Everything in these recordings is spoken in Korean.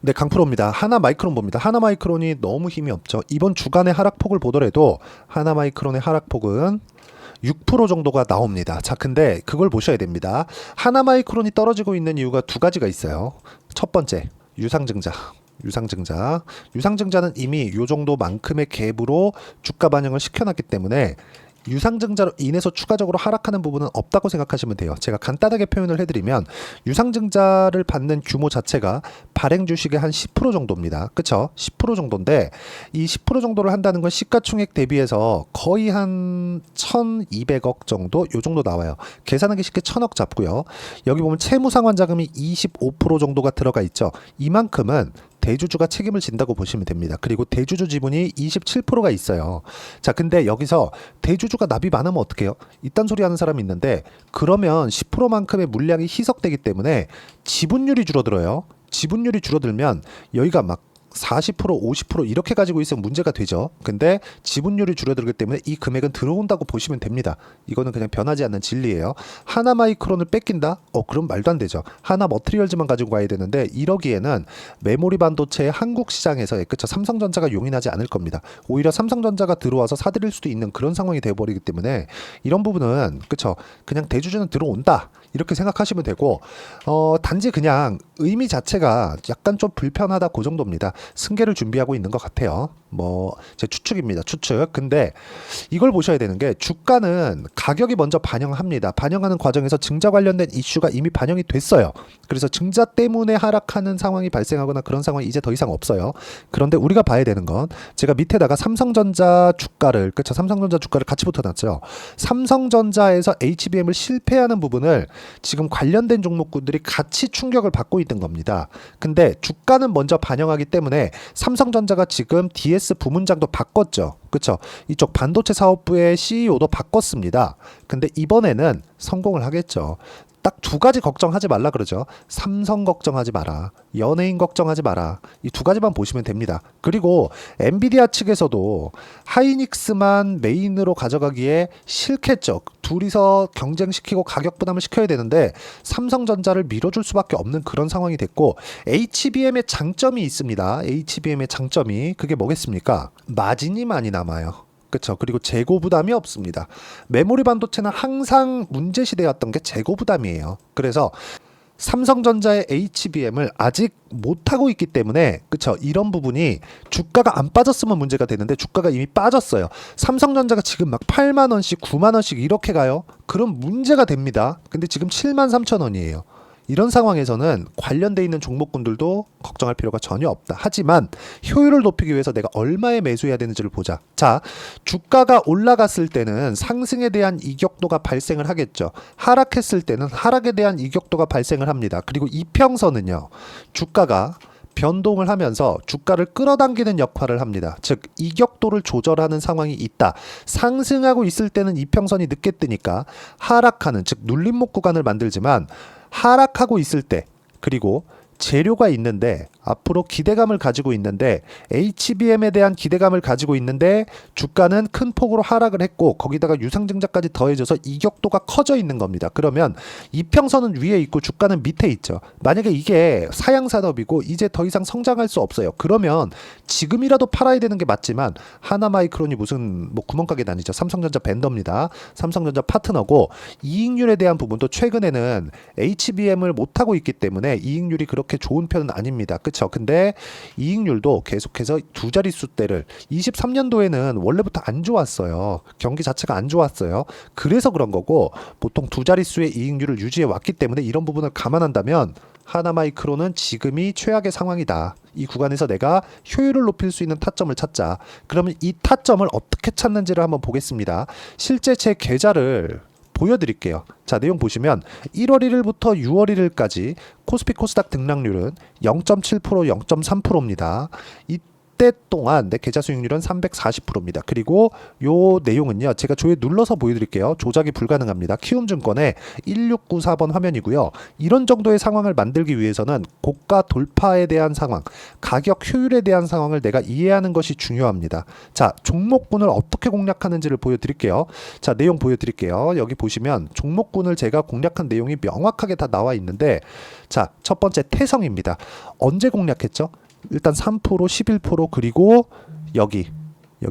네, 강프로입니다. 하나마이크론 봅니다. 하나마이크론이 너무 힘이 없죠. 이번 주간의 하락폭을 보더라도 하나마이크론의 하락폭은 6% 정도가 나옵니다. 자, 근데 그걸 보셔야 됩니다. 하나마이크론이 떨어지고 있는 이유가 두 가지가 있어요. 첫 번째, 유상증자. 유상증자는 이미 요 정도만큼의 갭으로 주가 반영을 시켜놨기 때문에 유상증자로 인해서 추가적으로 하락하는 부분은 없다고 생각하시면 돼요. 제가 간단하게 표현을 해드리면 유상증자를 받는 규모 자체가 발행 주식의 한 10% 정도입니다. 그쵸? 10% 정도인데 이 10% 정도를 한다는 건 시가총액 대비해서 거의 한 1200억 정도 요 정도 나와요. 계산하기 쉽게 1000억 잡고요. 여기 보면 채무상환자금이 25% 정도가 들어가 있죠. 이만큼은 대주주가 책임을 진다고 보시면 됩니다. 그리고 대주주 지분이 27%가 있어요. 자, 근데 여기서 대주주가 납입 안 하면 어떡해요? 이딴 소리 하는 사람이 있는데 그러면 10%만큼의 물량이 희석되기 때문에 지분율이 줄어들어요. 지분율이 줄어들면 여기가 막 40%, 50% 이렇게 가지고 있으면 문제가 되죠. 근데 지분율이 줄어들기 때문에 이 금액은 들어온다고 보시면 됩니다. 이거는 그냥 변하지 않는 진리예요. 하나마이크론을 뺏긴다? 그럼 말도 안 되죠. 하나 머트리얼즈만 가지고 가야 되는데 이러기에는 메모리 반도체의 한국 시장에서 그쵸, 삼성전자가 용인하지 않을 겁니다. 오히려 삼성전자가 들어와서 사들일 수도 있는 그런 상황이 되어버리기 때문에 이런 부분은 그쵸, 그냥 대주주는 들어온다 이렇게 생각하시면 되고 단지 그냥 의미 자체가 약간 좀 불편하다 그 정도입니다. 승계를 준비하고 있는 것 같아요. 뭐 제 추측입니다. 추측. 근데 이걸 보셔야 되는 게 주가는 가격이 먼저 반영합니다. 반영하는 과정에서 증자 관련된 이슈가 이미 반영이 됐어요. 그래서 증자 때문에 하락하는 상황이 발생하거나 그런 상황이 이제 더 이상 없어요. 그런데 우리가 봐야 되는 건 제가 밑에다가 삼성전자 주가를 그쵸, 삼성전자 주가를 같이 붙여놨죠. 삼성전자에서 HBM을 실패하는 부분을 지금 관련된 종목군들이 같이 충격을 받고 있는 겁니다. 근데 주가는 먼저 반영하기 때문에 삼성전자가 지금 DS 부문장도 바꿨죠. 그쵸? 이쪽 반도체 사업부의 CEO도 바꿨습니다. 근데 이번에는 성공을 하겠죠. 딱 두 가지 걱정하지 말라 그러죠. 삼성 걱정하지 마라. 연예인 걱정하지 마라. 이 두 가지만 보시면 됩니다. 그리고 엔비디아 측에서도 하이닉스만 메인으로 가져가기에 싫겠죠. 둘이서 경쟁시키고 가격 부담을 시켜야 되는데 삼성전자를 밀어줄 수밖에 없는 그런 상황이 됐고 HBM의 장점이 있습니다. HBM의 장점이 그게 뭐겠습니까? 마진이 많이 남아요. 그렇죠. 그리고 재고 부담이 없습니다. 메모리 반도체는 항상 문제시되었던 게 재고 부담이에요. 그래서 삼성전자의 HBM을 아직 못하고 있기 때문에 그쵸, 이런 부분이 주가가 안 빠졌으면 문제가 되는데 주가가 이미 빠졌어요. 삼성전자가 지금 막 8만원씩 9만원씩 이렇게 가요. 그럼 문제가 됩니다. 근데 지금 7만 3천 원이에요. 이런 상황에서는 관련돼 있는 종목군들도 걱정할 필요가 전혀 없다. 하지만 효율을 높이기 위해서 내가 얼마에 매수해야 되는지를 보자. 자, 주가가 올라갔을 때는 상승에 대한 이격도가 발생을 하겠죠. 하락했을 때는 하락에 대한 이격도가 발생을 합니다. 그리고 이평선은요, 주가가 변동을 하면서 주가를 끌어당기는 역할을 합니다. 즉 이격도를 조절하는 상황이 있다. 상승하고 있을 때는 이평선이 늦게 뜨니까 하락하는 즉 눌림목 구간을 만들지만 하락하고 있을 때 그리고 재료가 있는데 앞으로 기대감을 가지고 있는데 HBM에 대한 기대감을 가지고 있는데 주가는 큰 폭으로 하락을 했고 거기다가 유상증자까지 더해져서 이격도가 커져 있는 겁니다. 그러면 이평선은 위에 있고 주가는 밑에 있죠. 만약에 이게 사양산업이고 이제 더 이상 성장할 수 없어요. 그러면 지금이라도 팔아야 되는 게 맞지만 하나마이크론이 무슨 뭐 구멍가게 다니죠. 삼성전자 벤더입니다. 삼성전자 파트너고 이익률에 대한 부분도 최근에는 HBM을 못하고 있기 때문에 이익률이 그렇게 좋은 편은 아닙니다. 그쵸? 근데 이익률도 계속해서 두 자릿수대를 23년도에는 원래부터 안 좋았어요. 경기 자체가 안 좋았어요. 그래서 그런 거고 보통 두 자릿수의 이익률을 유지해 왔기 때문에 이런 부분을 감안한다면 하나마이크론은 지금이 최악의 상황이다. 이 구간에서 내가 효율을 높일 수 있는 타점을 찾자. 그러면 이 타점을 어떻게 찾는지를 한번 보겠습니다. 실제 제 계좌를 보여드릴게요. 자, 내용 보시면 1월 1일부터 6월 1일까지 코스피 코스닥 등락률은 0.7%, 0.3%입니다. 이때 동안 내 계좌 수익률은 340%입니다. 그리고 요 내용은요. 제가 조회 눌러서 보여드릴게요. 조작이 불가능합니다. 키움증권의 1694번 화면이고요. 이런 정도의 상황을 만들기 위해서는 고가 돌파에 대한 상황, 가격 효율에 대한 상황을 내가 이해하는 것이 중요합니다. 자, 종목군을 어떻게 공략하는지를 보여드릴게요. 자, 내용 보여드릴게요. 여기 보시면 종목군을 제가 공략한 내용이 명확하게 다 나와 있는데, 자, 첫 번째 태성입니다. 언제 공략했죠? 일단 3%, 11% 그리고 여기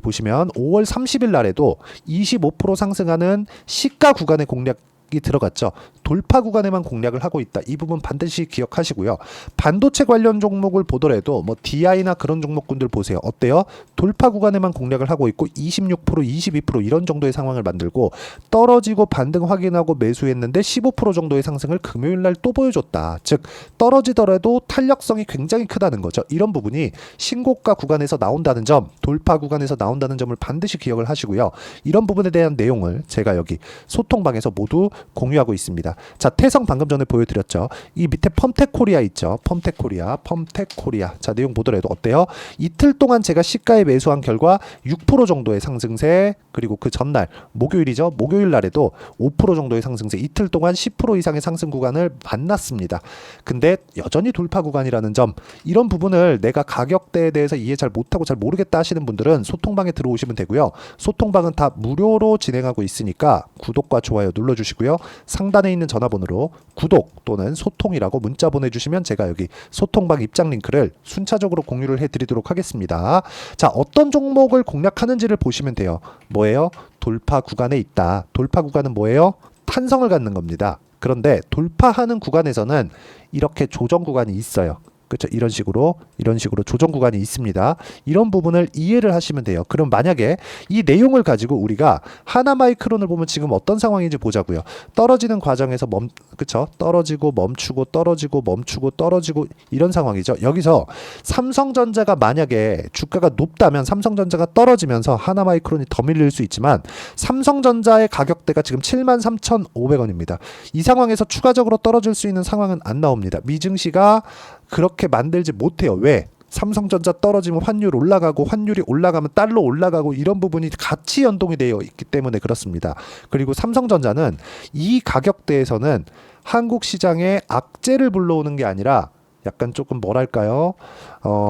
보시면 5월 30일 날에도 25% 상승하는 시가 구간의 공략이 들어갔죠. 돌파 구간에만 공략을 하고 있다. 이 부분 반드시 기억하시고요. 반도체 관련 종목을 보더라도 뭐 DI나 그런 종목군들 보세요. 어때요? 돌파 구간에만 공략을 하고 있고 26%, 22% 이런 정도의 상황을 만들고 떨어지고 반등 확인하고 매수했는데 15% 정도의 상승을 금요일 날 또 보여줬다. 즉 떨어지더라도 탄력성이 굉장히 크다는 거죠. 이런 부분이 신고가 구간에서 나온다는 점, 돌파 구간에서 나온다는 점을 반드시 기억을 하시고요. 이런 부분에 대한 내용을 제가 여기 소통방에서 모두 공유하고 있습니다. 자, 태성 방금 전에 보여드렸죠. 이 밑에 펌텍코리아 있죠. 펌텍코리아. 자, 내용 보더라도 어때요? 이틀 동안 제가 시가에 매수한 결과 6% 정도의 상승세, 그리고 그 전날 목요일이죠. 목요일 날에도 5% 정도의 상승세, 이틀 동안 10% 이상의 상승 구간을 만났습니다. 근데 여전히 돌파 구간이라는 점, 이런 부분을 내가 가격대에 대해서 이해 잘 못하고 잘 모르겠다 하시는 분들은 소통방에 들어오시면 되고요. 소통방은 다 무료로 진행하고 있으니까 구독과 좋아요 눌러주시고요. 상단에 있는 전화번호로 구독 또는 소통이라고 문자 보내주시면 제가 여기 소통방 입장 링크를 순차적으로 공유를 해드리도록 하겠습니다. 자, 어떤 종목을 공략하는지를 보시면 돼요. 뭐예요? 돌파 구간에 있다. 돌파 구간은 뭐예요? 탄성을 갖는 겁니다. 그런데 돌파하는 구간에서는 이렇게 조정 구간이 있어요. 그렇죠. 이런 식으로 조정 구간이 있습니다. 이런 부분을 이해를 하시면 돼요. 그럼 만약에 이 내용을 가지고 우리가 하나마이크론을 보면 지금 어떤 상황인지 보자고요. 떨어지는 과정에서 그렇죠. 떨어지고 멈추고 이런 상황이죠. 여기서 삼성전자가 만약에 주가가 높다면 삼성전자가 떨어지면서 하나마이크론이 더 밀릴 수 있지만 삼성전자의 가격대가 지금 73,500원입니다. 이 상황에서 추가적으로 떨어질 수 있는 상황은 안 나옵니다. 미증시가 그렇게 만들지 못해요. 왜? 삼성전자 떨어지면 환율 올라가고, 환율이 올라가면 달러 올라가고, 이런 부분이 같이 연동이 되어 있기 때문에 그렇습니다. 그리고 삼성전자는 이 가격대에서는 한국 시장에 악재를 불러오는 게 아니라 약간 조금 뭐랄까요?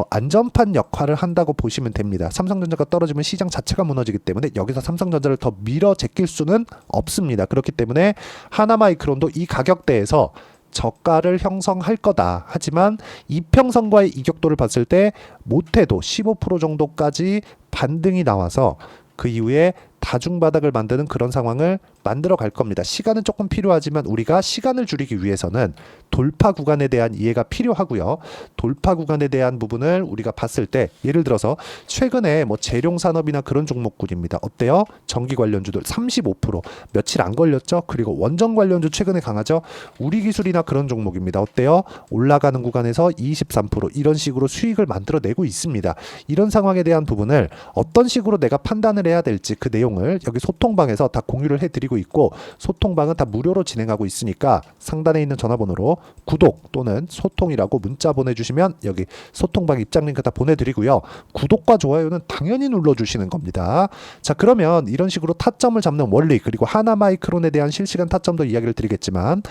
안전판 역할을 한다고 보시면 됩니다. 삼성전자가 떨어지면 시장 자체가 무너지기 때문에 여기서 삼성전자를 더 밀어 제낄 수는 없습니다. 그렇기 때문에 하나마이크론도 이 가격대에서 저가를 형성할 거다. 하지만 이평선과의 이격도를 봤을 때 못해도 15% 정도까지 반등이 나와서 그 이후에 다중바닥을 만드는 그런 상황을 만들어 갈 겁니다. 시간은 조금 필요하지만 우리가 시간을 줄이기 위해서는 돌파 구간에 대한 이해가 필요하고요. 돌파 구간에 대한 부분을 우리가 봤을 때 예를 들어서 최근에 뭐 재룡산업이나 그런 종목군입니다. 어때요? 전기 관련주들 35% 며칠 안 걸렸죠? 그리고 원전 관련주 최근에 강하죠? 우리기술이나 그런 종목입니다. 어때요? 올라가는 구간에서 23% 이런 식으로 수익을 만들어내고 있습니다. 이런 상황에 대한 부분을 어떤 식으로 내가 판단을 해야 될지 그 내용을 여기 소통방에서 다 공유를 해드리고 있고, 소통방은 다 무료로 진행하고 있으니까 상단에 있는 전화번호로 구독 또는 소통이라고 문자 보내주시면 여기 소통방 입장 링크 다 보내드리고요. 구독과 좋아요는 당연히 눌러주시는 겁니다. 자, 그러면 이런 식으로 타점을 잡는 원리, 그리고 하나마이크론에 대한 실시간 타점도 이야기를 드리겠지만,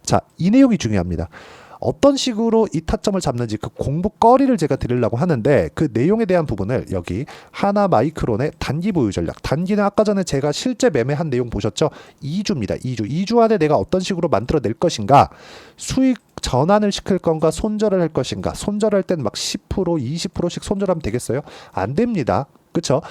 자, 이 내용이 중요합니다. 어떤 식으로 이 타점을 잡는지 그 공부거리를 제가 드리려고 하는데, 그 내용에 대한 부분을 여기 하나마이크론의 단기 보유 전략, 단기는 아까 전에 제가 실제 매매한 내용 보셨죠? 2주입니다. 2주 안에 내가 어떤 식으로 만들어낼 것인가, 수익 전환을 시킬 건가, 손절을 할 것인가. 손절할 때는 막 10%, 20%씩 손절하면 되겠어요? 안 됩니다. 그렇죠?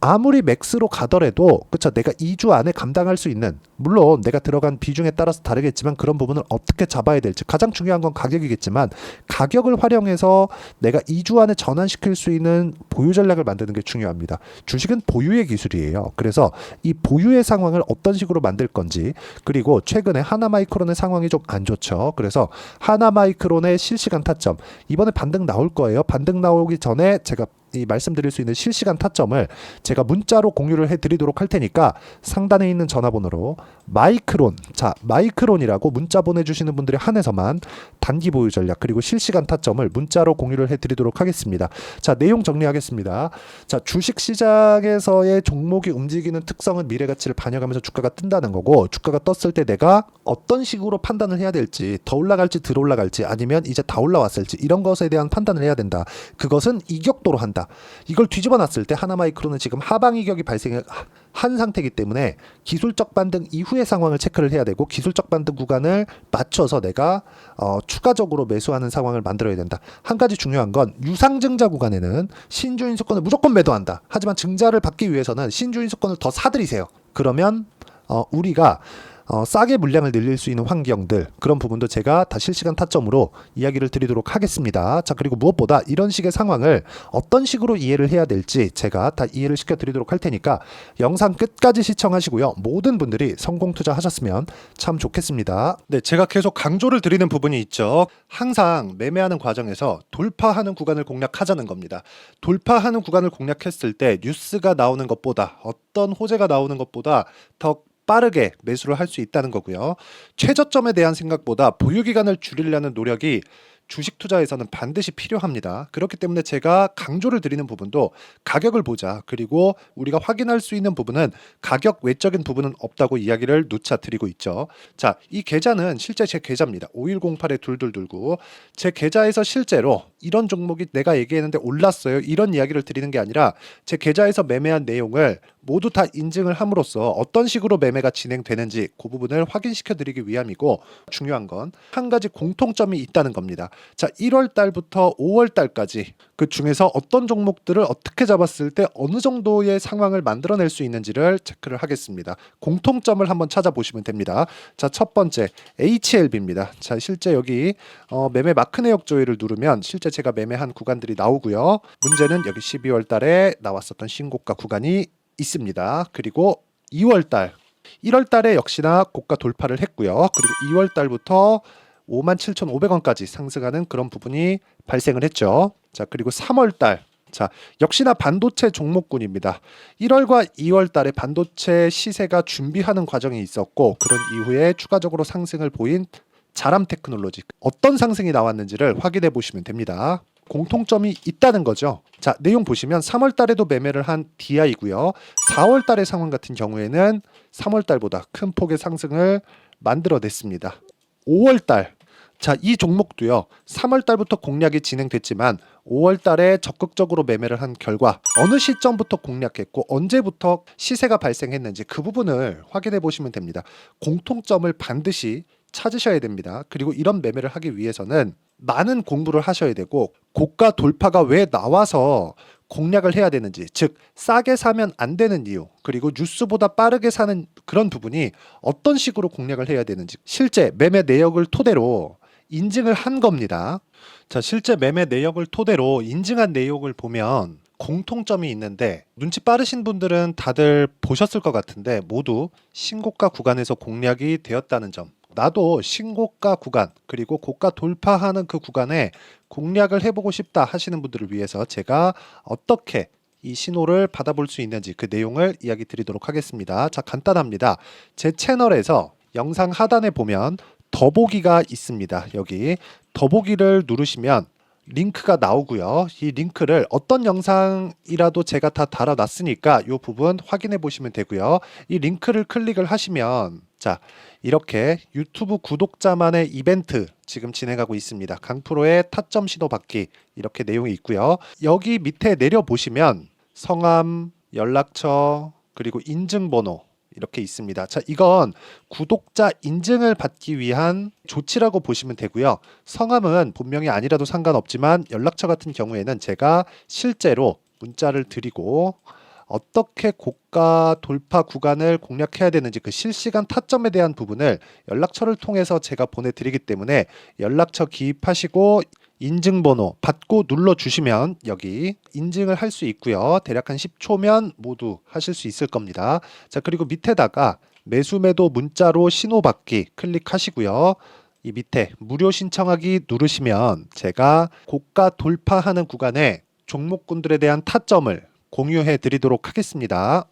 아무리 맥스로 가더라도 그렇죠, 내가 2주 안에 감당할 수 있는, 물론 내가 들어간 비중에 따라서 다르겠지만 그런 부분을 어떻게 잡아야 될지, 가장 중요한 건 가격이겠지만 가격을 활용해서 내가 2주 안에 전환시킬 수 있는 보유 전략을 만드는 게 중요합니다. 주식은 보유의 기술이에요. 그래서 이 보유의 상황을 어떤 식으로 만들 건지, 그리고 최근에 하나마이크론의 상황이 좀 안 좋죠. 그래서 하나마이크론의 실시간 타점, 이번에 반등 나올 거예요. 반등 나오기 전에 제가 이 말씀드릴 수 있는 실시간 타점을 제가 문자로 공유를 해드리도록 할 테니까 상단에 있는 전화번호로 마이크론, 자 마이크론이라고 문자 보내주시는 분들에 한해서만 단기 보유 전략 그리고 실시간 타점을 문자로 공유를 해드리도록 하겠습니다. 자, 내용 정리하겠습니다. 자, 주식 시장에서의 종목이 움직이는 특성은 미래 가치를 반영하면서 주가가 뜬다는 거고, 주가가 떴을 때 내가 어떤 식으로 판단을 해야 될지, 더 올라갈지 덜 올라갈지 아니면 이제 다 올라왔을지 이런 것에 대한 판단을 해야 된다. 그것은 이격도로 한다. 이걸 뒤집어 놨을 때 하나마이크론은 지금 하방 이격이 발생한 상태이기 때문에 기술적 반등 이후의 상황을 체크를 해야 되고, 기술적 반등 구간을 맞춰서 내가 추가적으로 매수하는 상황을 만들어야 된다. 한 가지 중요한 건 유상증자 구간에는 신주인수권을 무조건 매도한다. 하지만 증자를 받기 위해서는 신주인수권을 더 사들이세요. 그러면 우리가 싸게 물량을 늘릴 수 있는 환경들, 그런 부분도 제가 다 실시간 타점으로 이야기를 드리도록 하겠습니다. 자, 그리고 무엇보다 이런 식의 상황을 어떤 식으로 이해를 해야 될지 제가 다 이해를 시켜 드리도록 할 테니까 영상 끝까지 시청하시고요. 모든 분들이 성공 투자하셨으면 참 좋겠습니다. 네, 제가 계속 강조를 드리는 부분이 있죠. 항상 매매하는 과정에서 돌파하는 구간을 공략하자는 겁니다. 돌파하는 구간을 공략했을 때 뉴스가 나오는 것보다, 어떤 호재가 나오는 것보다 더 빠르게 매수를 할 수 있다는 거고요. 최저점에 대한 생각보다 보유기간을 줄이려는 노력이 주식 투자에서는 반드시 필요합니다. 그렇기 때문에 제가 강조를 드리는 부분도 가격을 보자, 그리고 우리가 확인할 수 있는 부분은 가격 외적인 부분은 없다고 이야기를 누차 드리고 있죠. 자, 이 계좌는 실제 제 계좌입니다. 5108-2229. 제 계좌에서 실제로 이런 종목이 내가 얘기했는데 올랐어요, 이런 이야기를 드리는 게 아니라 제 계좌에서 매매한 내용을 모두 다 인증을 함으로써 어떤 식으로 매매가 진행되는지 그 부분을 확인시켜 드리기 위함이고, 중요한 건 한 가지 공통점이 있다는 겁니다. 자, 1월 달부터 5월 달까지 그 중에서 어떤 종목들을 어떻게 잡았을 때 어느 정도의 상황을 만들어낼 수 있는지를 체크를 하겠습니다. 공통점을 한번 찾아보시면 됩니다. 자, 첫 번째 HLB입니다. 자, 실제 여기 매매 마크 내역 조회를 누르면 실제 제가 매매한 구간들이 나오고요. 문제는 여기 12월 달에 나왔었던 신고가 구간이 있습니다. 그리고 2월 달, 1월 달에 역시나 고가 돌파를 했고요. 그리고 2월 달부터 57,500원까지 상승하는 그런 부분이 발생을 했죠. 자, 그리고 3월 달, 자, 역시나 반도체 종목군입니다. 1월과 2월 달에 반도체 시세가 준비하는 과정이 있었고, 그런 이후에 추가적으로 상승을 보인 자람 테크놀로지, 어떤 상승이 나왔는지를 확인해 보시면 됩니다. 공통점이 있다는 거죠. 자, 내용 보시면 3월 달에도 매매를 한 DI고요. 4월 달의 상황 같은 경우에는 3월 달보다 큰 폭의 상승을 만들어냈습니다. 5월 달, 자, 이 종목도요. 3월 달부터 공략이 진행됐지만 5월 달에 적극적으로 매매를 한 결과 어느 시점부터 공략했고 언제부터 시세가 발생했는지 그 부분을 확인해 보시면 됩니다. 공통점을 반드시 찾으셔야 됩니다. 그리고 이런 매매를 하기 위해서는 많은 공부를 하셔야 되고, 고가 돌파가 왜 나와서 공략을 해야 되는지, 즉 싸게 사면 안 되는 이유, 그리고 뉴스보다 빠르게 사는 그런 부분이 어떤 식으로 공략을 해야 되는지 실제 매매 내역을 토대로 인증을 한 겁니다. 자, 실제 매매 내역을 토대로 인증한 내용을 보면 공통점이 있는데, 눈치 빠르신 분들은 다들 보셨을 것 같은데 모두 신고가 구간에서 공략이 되었다는 점, 나도 신고가 구간 그리고 고가 돌파하는 그 구간에 공략을 해보고 싶다 하시는 분들을 위해서 제가 어떻게 이 신호를 받아볼 수 있는지 그 내용을 이야기 드리도록 하겠습니다. 자, 간단합니다. 제 채널에서 영상 하단에 보면 더보기가 있습니다. 여기 더보기를 누르시면 링크가 나오고요. 이 링크를 어떤 영상이라도 제가 다 달아놨으니까 이 부분 확인해 보시면 되고요. 이 링크를 클릭을 하시면, 자, 이렇게 유튜브 구독자만의 이벤트 지금 진행하고 있습니다. 강프로의 타점 신호 받기, 이렇게 내용이 있고요. 여기 밑에 내려보시면 성함, 연락처, 그리고 인증번호 이렇게 있습니다. 자, 이건 구독자 인증을 받기 위한 조치라고 보시면 되고요. 성함은 본명이 아니라도 상관없지만 연락처 같은 경우에는 제가 실제로 문자를 드리고 어떻게 고가 돌파 구간을 공략해야 되는지 그 실시간 타점에 대한 부분을 연락처를 통해서 제가 보내드리기 때문에 연락처 기입하시고 인증번호 받고 눌러주시면 여기 인증을 할 수 있고요. 대략 한 10초면 모두 하실 수 있을 겁니다. 자, 그리고 밑에다가 매수 매도 문자로 신호받기 클릭하시고요. 이 밑에 무료 신청하기 누르시면 제가 고가 돌파하는 구간에 종목군들에 대한 타점을 공유해 드리도록 하겠습니다.